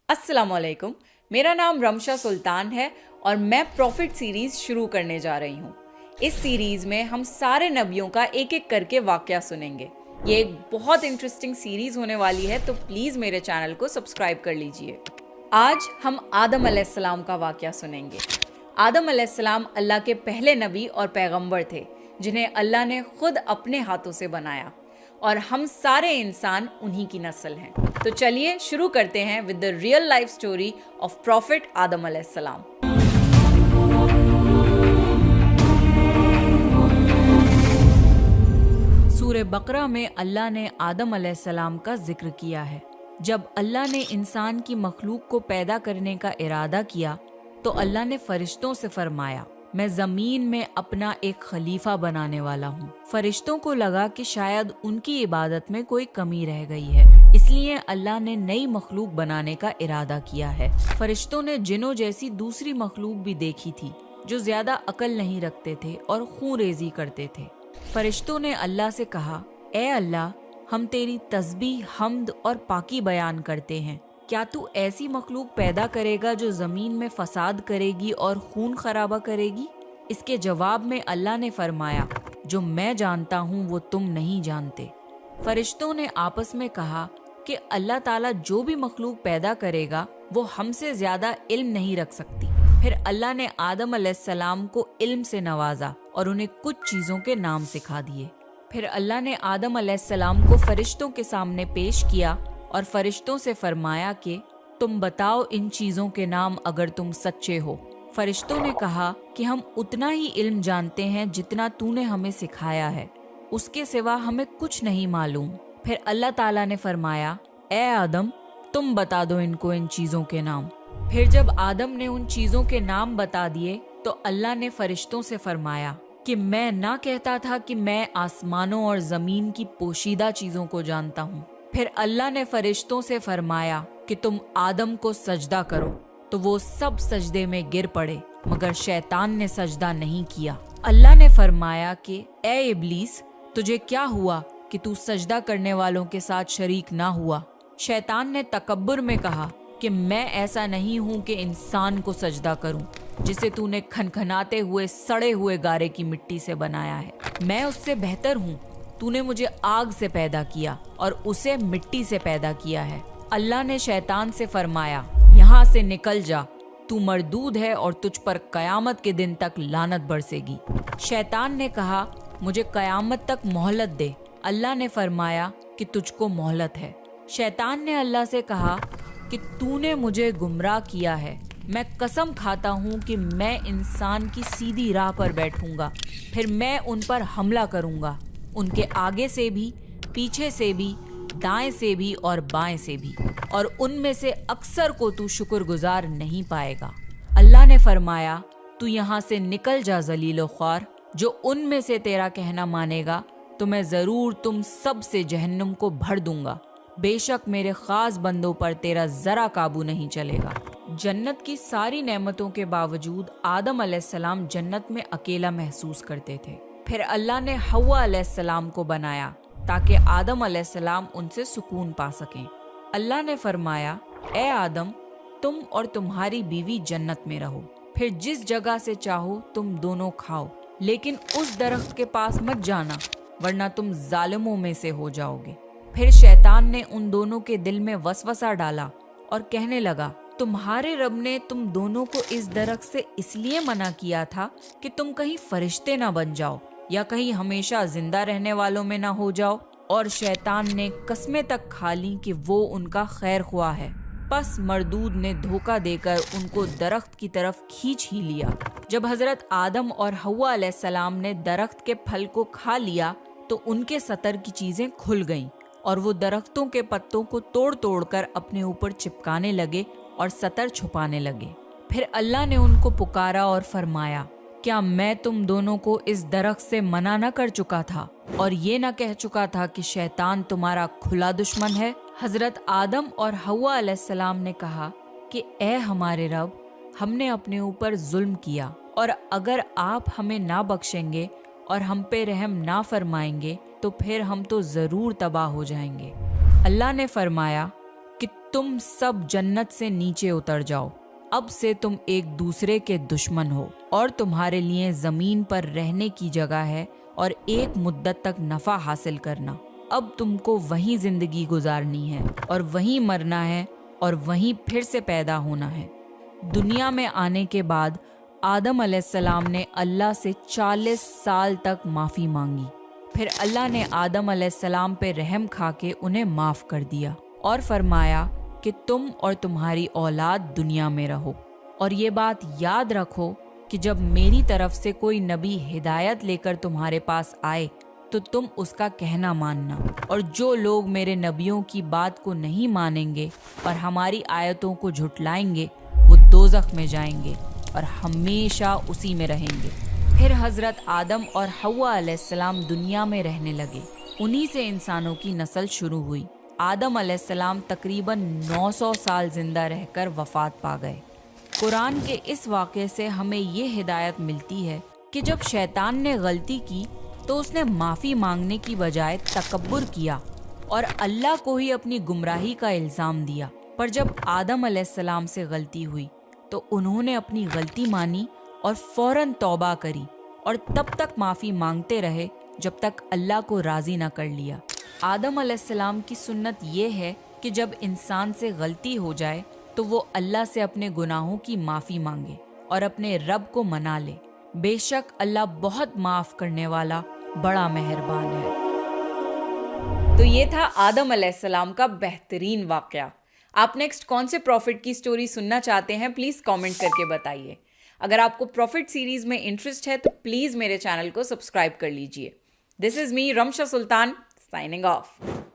अस्सलाम वालेकुम। मेरा नाम रमशा सुल्तान है और मैं प्रॉफिट सीरीज शुरू करने जा रही हूँ। इस सीरीज में हम सारे नबियों का एक एक करके वाकया सुनेंगे। ये एक बहुत इंटरेस्टिंग सीरीज होने वाली है, तो प्लीज मेरे चैनल को सब्सक्राइब कर लीजिए। आज हम आदम अलैहिस्सलाम का वाकया सुनेंगे। आदम अलैहिस्सलाम अल्लाह के पहले नबी और पैगंबर थे, जिन्हें अल्लाह ने खुद अपने हाथों से बनाया, और हम सारे इंसान उन्हीं की नस्ल हैं। तो चलिए शुरू करते हैं with the real life story of prophet Adam अलैहिस्सलाम। सूरह बकरा में अल्लाह ने आदम अलैहिस्सलाम का जिक्र किया है। जब अल्लाह ने इंसान की मखलूक को पैदा करने का इरादा किया तो अल्लाह ने फरिश्तों से फरमाया, मैं जमीन में अपना एक खलीफा बनाने वाला हूँ। फरिश्तों को लगा कि शायद उनकी इबादत में कोई कमी रह गई है, इसलिए अल्लाह ने नई मखलूक बनाने का इरादा किया है। फरिश्तों ने जिन्नों जैसी दूसरी मखलूक भी देखी थी, जो ज्यादा अकल नहीं रखते थे और खून रेजी करते थे। फरिश्तों ने अल्लाह से कहा, ए अल्लाह, हम तेरी तस्बीह, हम्द और पाकी बयान करते हैं। क्या तू ऐसी मखलूक पैदा करेगा जो जमीन में फसाद करेगी और खून खराबा करेगी? इसके जवाब में अल्लाह ने फरमाया, जो मैं जानता हूँ वो तुम नहीं जानते। फरिश्तों ने आपस में कहा कि अल्लाह ताला जो भी मखलूक पैदा करेगा वो हमसे ज्यादा इल्म नहीं रख सकती। फिर अल्लाह ने आदम अलैहिस्सलाम को इल्म से नवाजा और उन्हें कुछ चीजों के नाम सिखा दिए। फिर अल्लाह ने आदम अलैहिस्सलाम को फरिश्तों के सामने पेश किया और फरिश्तों से फरमाया कि तुम बताओ इन चीजों के नाम अगर तुम सच्चे हो। फरिश्तों ने कहा कि हम उतना ही इल्म जानते हैं जितना तूने हमें सिखाया है, उसके सिवा हमें कुछ नहीं मालूम। फिर अल्लाह ताला ने फरमाया, ए आदम, तुम बता दो इनको इन चीजों के नाम। फिर जब आदम ने उन चीजों के नाम बता दिए तो अल्लाह ने फरिश्तों से फरमाया कि मैं ना कहता था कि मैं आसमानों और जमीन की पोशीदा चीजों को जानता हूँ। फिर अल्लाह ने फरिश्तों से फरमाया कि तुम आदम को सजदा करो, तो वो सब सजदे में गिर पड़े, मगर शैतान ने सजदा नहीं किया। अल्लाह ने फरमाया कि ए इब्लीस, तुझे क्या हुआ कि तू सजदा करने वालों के साथ शरीक ना हुआ? शैतान ने तकब्बुर में कहा कि मैं ऐसा नहीं हूँ कि इंसान को सजदा करूँ जिसे तूने खनखनाते हुए सड़े हुए गारे की मिट्टी से बनाया है। मैं उससे बेहतर हूँ। तूने मुझे आग से पैदा किया और उसे मिट्टी से पैदा किया है। अल्लाह ने शैतान से फरमाया, यहाँ से निकल जा, तू मरदूद है और तुझ पर कयामत के दिन तक लानत बरसेगी। शैतान ने कहा, मुझे कयामत तक मोहलत दे। अल्लाह ने फरमाया कि तुझको मोहलत है। शैतान ने अल्लाह से कहा कि तूने मुझे गुमराह किया है। मैं कसम खाता हूँ कि मैं इंसान की सीधी राह पर बैठूंगा, फिर मैं उन पर हमला करूंगा, उनके आगे से भी, पीछे से भी, दाएं से भी और बाएं से भी, और उनमें से अक्सर को तू शुक्रगुजार नहीं पाएगा। अल्लाह ने फरमाया, तू यहाँ से निकल जा जलील ख्वार। जो उनमें से तेरा कहना मानेगा तो मैं जरूर तुम सब से जहन्नुम को भर दूंगा। बेशक मेरे खास बंदों पर तेरा जरा काबू नहीं चलेगा। जन्नत की सारी नेमतों के बावजूद आदम अलैहिस्सलाम जन्नत में अकेला महसूस करते थे। फिर अल्लाह ने हव्वा अलैहिस्सलाम को बनाया ताकि आदम अलैहिस्सलाम उनसे सुकून पा सकें। अल्लाह ने फरमाया, ए आदम, तुम और तुम्हारी बीवी जन्नत में रहो, फिर जिस जगह से चाहो तुम दोनों खाओ, लेकिन उस दरख्त के पास मत जाना, वरना तुम जालिमों में से हो जाओगे। फिर शैतान ने उन दोनों के दिल में वसवसा डाला और कहने लगा, तुम्हारे रब ने तुम दोनों को इस दरख्त से इसलिए मना किया था कि तुम कहीं फरिश्ते ना बन जाओ या कहीं हमेशा जिंदा रहने वालों में ना हो जाओ। और शैतान ने कस्में तक खा ली कि वो उनका खैर ख्वाह है। बस मरदूद ने धोखा देकर उनको दरख्त की तरफ खींच ही लिया। जब हजरत आदम और हव्वा अलैहिस्सलाम ने दरख्त के फल को खा लिया तो उनके सतर की चीजें खुल गईं और वो दरख्तों के पत्तों को तोड़ तोड़ कर अपने ऊपर चिपकाने लगे और सतर छुपाने लगे। फिर अल्लाह ने उनको पुकारा और फरमाया, क्या मैं तुम दोनों को इस दरख्त से मना न कर चुका था और ये न कह चुका था कि शैतान तुम्हारा खुला दुश्मन है? हजरत आदम और हव्वा अलैहिस्सलाम ने कहा कि ए हमारे रब, हमने अपने ऊपर जुल्म किया और अगर आप हमें ना बख्शेंगे और हम पे रहम ना फरमाएंगे तो फिर हम तो जरूर तबाह हो जाएंगे। अल्लाह ने फरमाया कि तुम सब जन्नत से नीचे उतर जाओ, अब से तुम एक दूसरे के दुश्मन हो और तुम्हारे लिए जमीन पर रहने की जगह है और एक मुद्दत तक नफा हासिल करना। अब तुमको वहीं जिंदगी गुजारनी है और वहीं मरना है और वहीं फिर से पैदा होना है। दुनिया में आने के बाद आदम अलैहिस्सलाम ने अल्लाह से 40 साल तक माफ़ी मांगी। फिर अल्लाह ने आदम अलैहिस्सलाम पे रहम खा के उन्हें माफ़ कर दिया और फरमाया कि तुम और तुम्हारी औलाद दुनिया में रहो, और ये बात याद रखो कि जब मेरी तरफ से कोई नबी हिदायत लेकर तुम्हारे पास आए तो तुम उसका कहना मानना, और जो लोग मेरे नबियों की बात को नहीं मानेंगे और हमारी आयतों को झुटलाएंगे वो दोज़ख में जाएंगे और हमेशा उसी में रहेंगे। फिर हज़रत आदम और हव्वा अलैहिस्सलाम दुनिया में रहने लगे। उन्हीं से इंसानों की नस्ल शुरू हुई। आदम अलैहिस्सलाम तकरीबन 900 साल जिंदा रहकर वफात पा गए। कुरान के इस वाक़े से हमें ये हिदायत मिलती है कि जब शैतान ने गलती की तो उसने माफ़ी मांगने की बजाय तकब्बुर किया और अल्लाह को ही अपनी गुमराही का इल्ज़ाम दिया। पर जब आदम अलैहिस्सलाम से गलती हुई तो उन्होंने अपनी गलती मानी और फौरन तौबा करी और तब तक माफ़ी मांगते रहे जब तक अल्लाह को राज़ी न कर लिया। आदम अलैहिस्सलाम की सुन्नत ये है कि जब इंसान से गलती हो जाए तो वो अल्लाह से अपने गुनाहों की माफ़ी मांगे और अपने रब को मना ले। बेशक अल्लाह बहुत माफ़ करने वाला, बड़ा मेहरबान है। तो ये था आदम अलैहिस्सलाम का बेहतरीन वाक़या। आप नेक्स्ट कौन से प्रॉफिट की स्टोरी सुनना चाहते हैं, प्लीज़ कमेंट करके बताइए। अगर आपको प्रॉफिट सीरीज में इंटरेस्ट है तो प्लीज़ मेरे चैनल को सब्सक्राइब कर लीजिए। This is me Ramsha Sultan, signing off.